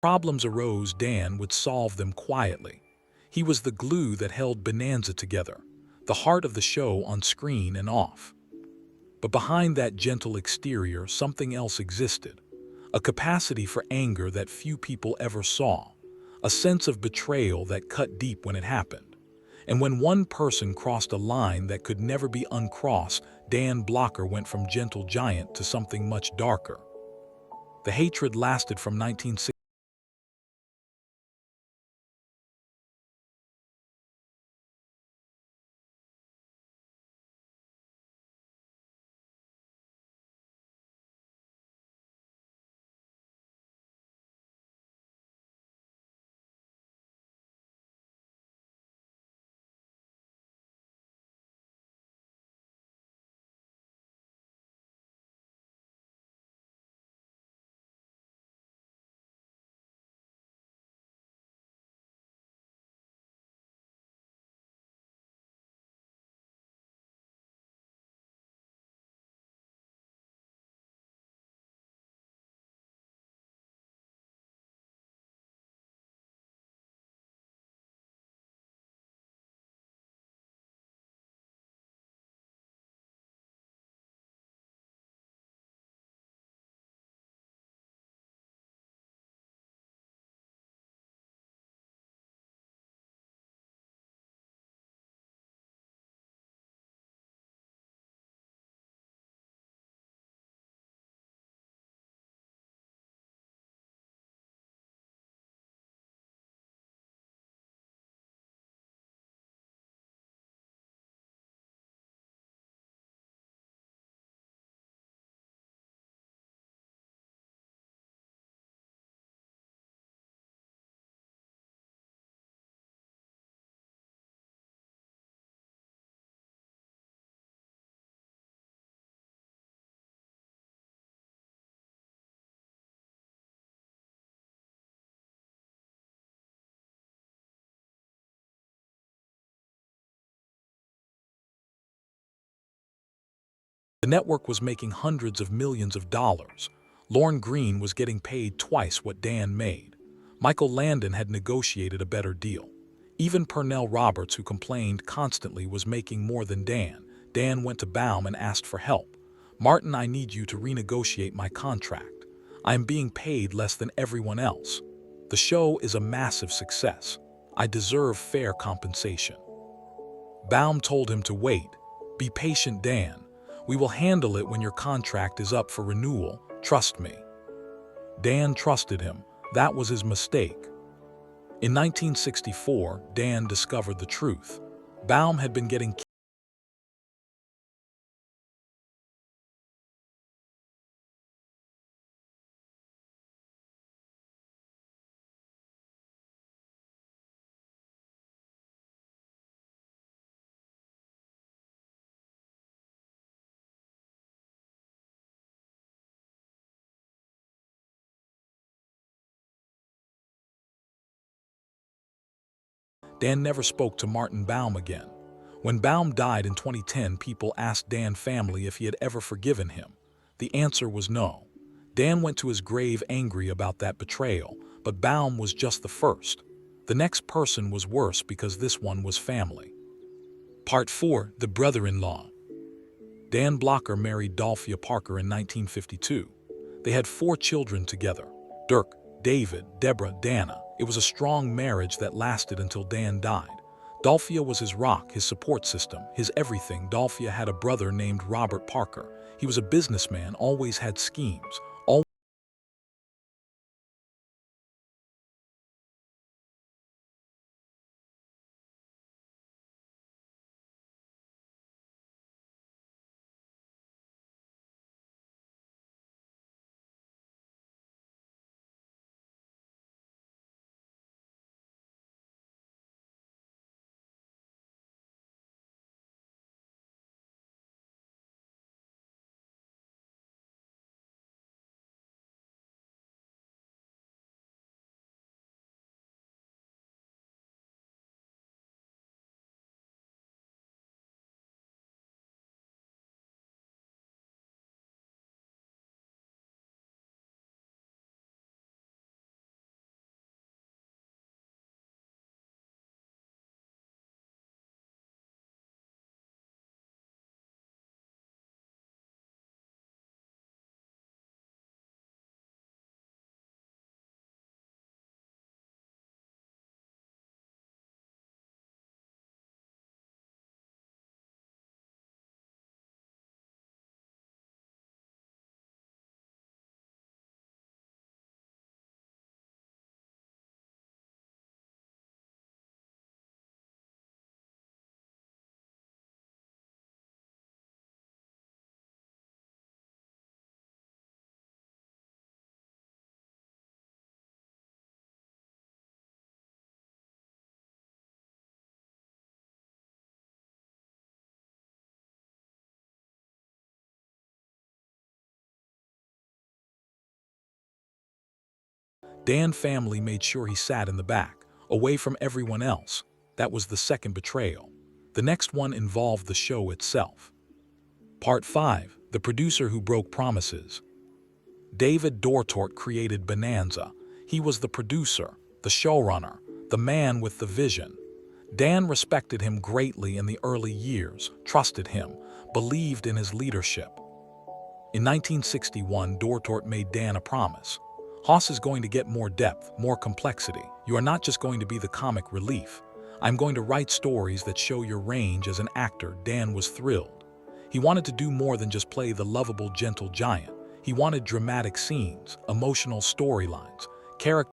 Problems arose, Dan would solve them quietly. He was the glue that held Bonanza together, the heart of the show on screen and off. But behind that gentle exterior, something else existed. A capacity for anger that few people ever saw. A sense of betrayal that cut deep when it happened. And when one person crossed a line that could never be uncrossed, Dan Blocker went from gentle giant to something much darker. The hatred lasted from 1960. The network was making hundreds of millions of dollars. Lorne Greene was getting paid twice what Dan made. Michael Landon had negotiated a better deal. Even Pernell Roberts, who complained constantly, was making more than Dan. Dan went to Baum and asked for help. "Martin, I need you to renegotiate my contract. I am being paid less than everyone else. The show is a massive success. I deserve fair compensation." Baum told him to wait. "Be patient, Dan. We will handle it when your contract is up for renewal. Trust me." Dan trusted him. That was his mistake. In 1964, Dan discovered the truth. Baum had been getting Dan never spoke to Martin Baum again. When Baum died in 2010, people asked Dan family if he had ever forgiven him. The answer was no. Dan went to his grave angry about that betrayal, but Baum was just the first. The next person was worse because this one was family. Part 4. The Brother-in-Law. Dan Blocker married Dolphia Parker in 1952. They had 4 children together: Dirk, David, Deborah, Dana. It was a strong marriage that lasted until Dan died. Dolphia was his rock, his support system, his everything. Dolphia had a brother named Robert Parker. He was a businessman, always had schemes, Dan family made sure he sat in the back, away from everyone else. That was the second betrayal. The next one involved the show itself. Part 5. The producer who broke promises. David Dortort created Bonanza. He was the producer, the showrunner, the man with the vision. Dan respected him greatly in the early years, trusted him, believed in his leadership. In 1961, Dortort made Dan a promise. Haas is going to get more depth, more complexity. You are not just going to be the comic relief. I'm going to write stories that show your range as an actor. Dan was thrilled. He wanted to do more than just play the lovable, gentle giant. He wanted dramatic scenes, emotional storylines, character.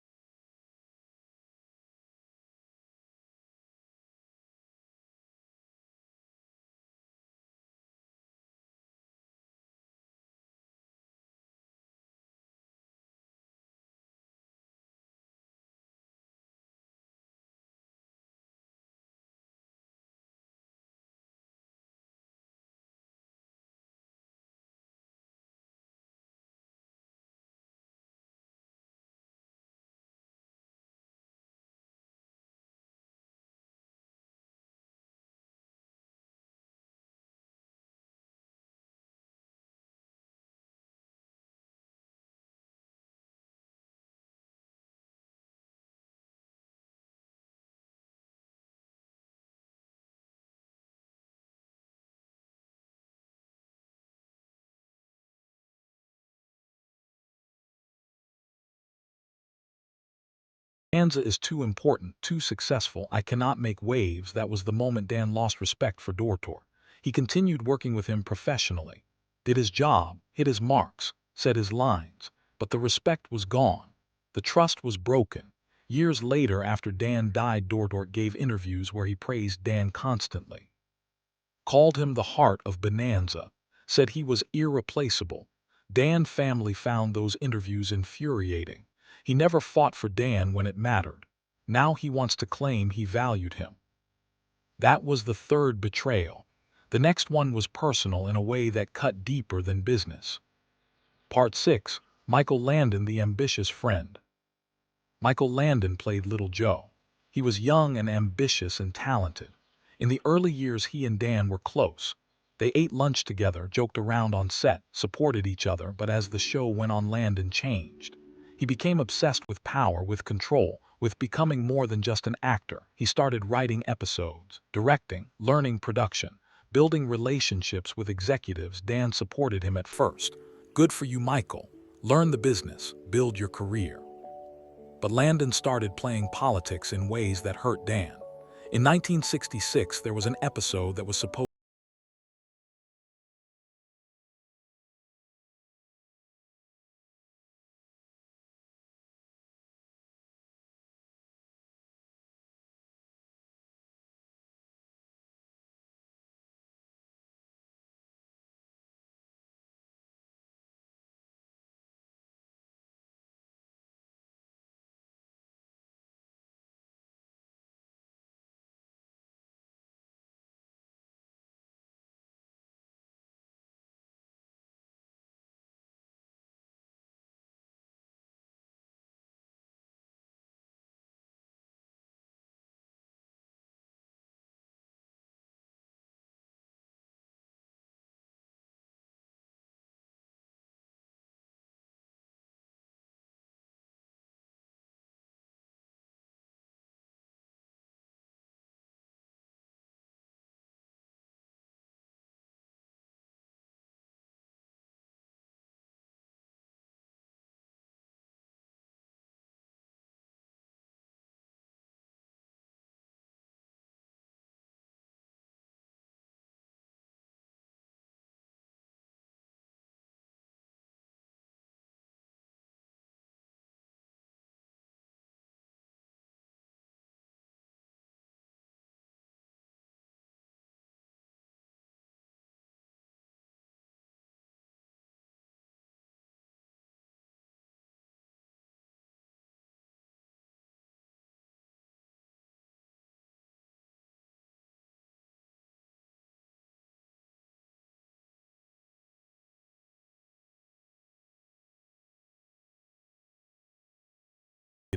Bonanza is too important, too successful. I cannot make waves. That was the moment Dan lost respect for Dortort. He continued working with him professionally, did his job, hit his marks, said his lines, but the respect was gone. The trust was broken. Years later, after Dan died, Dortort gave interviews where he praised Dan constantly, called him the heart of Bonanza, said he was irreplaceable. Dan family found those interviews infuriating. He never fought for Dan when it mattered. Now he wants to claim he valued him. That was the third betrayal. The next one was personal in a way that cut deeper than business. Part 6. Michael Landon, the ambitious friend. Michael Landon played Little Joe. He was young and ambitious and talented. In the early years, he and Dan were close. They ate lunch together, joked around on set, supported each other, but as the show went on, Landon changed. He became obsessed with power, with control, with becoming more than just an actor. He started writing episodes, directing, learning production, building relationships with executives. Dan supported him at first. Good for you, Michael. Learn the business, build your career. But Landon started playing politics in ways that hurt Dan. In 1966, there was an episode that was supposed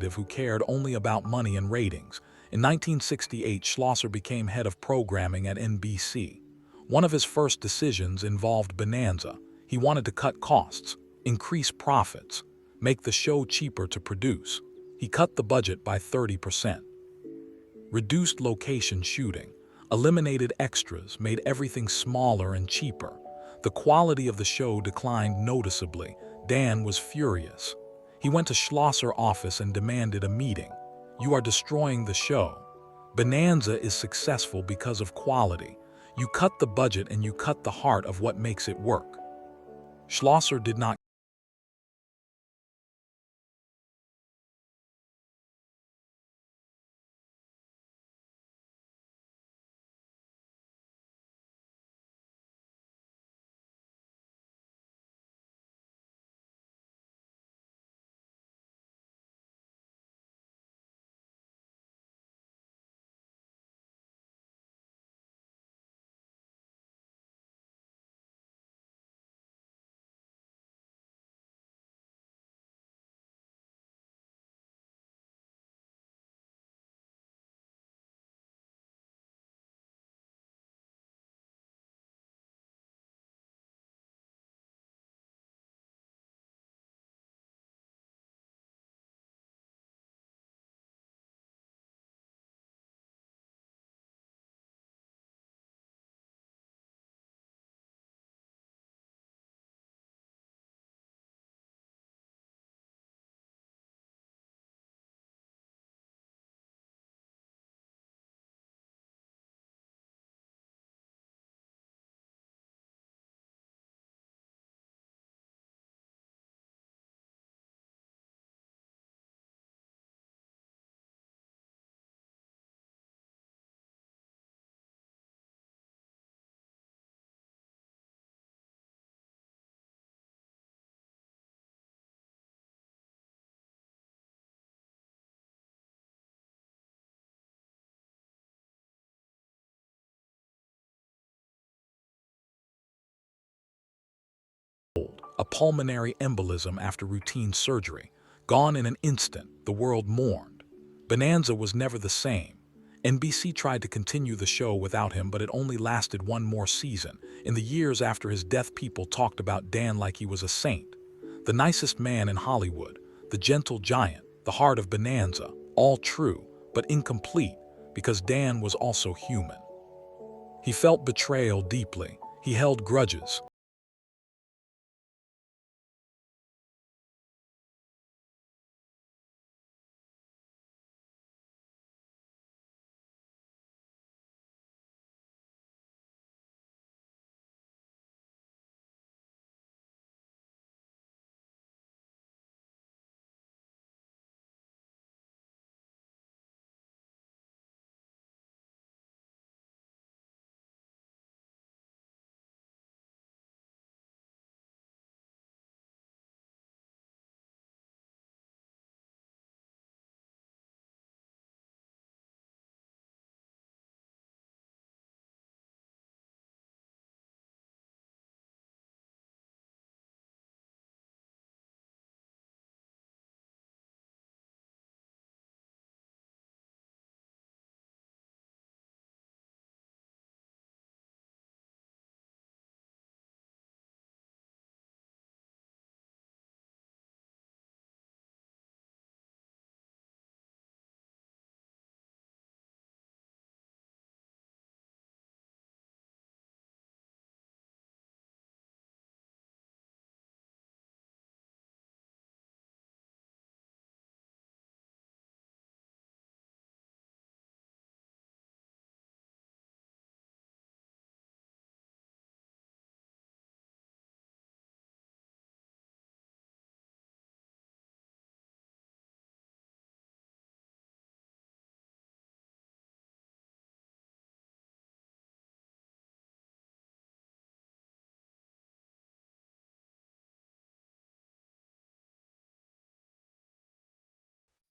who cared only about money and ratings. In 1968, Schlosser became head of programming at NBC. One of his first decisions involved Bonanza. He wanted to cut costs, increase profits, make the show cheaper to produce. He cut the budget by 30%, reduced location shooting, eliminated extras, made everything smaller and cheaper. The quality of the show declined noticeably. Dan was furious. He went to Schlosser's office and demanded a meeting. "You are destroying the show. Bonanza is successful because of quality. You cut the budget and you cut the heart of what makes it work." Schlosser did not a pulmonary embolism after routine surgery. Gone in an instant, the world mourned. Bonanza was never the same. NBC tried to continue the show without him, but it only lasted one more season. In the years after his death, people talked about Dan like he was a saint. The nicest man in Hollywood, the gentle giant, the heart of Bonanza, all true, but incomplete, because Dan was also human. He felt betrayal deeply. He held grudges.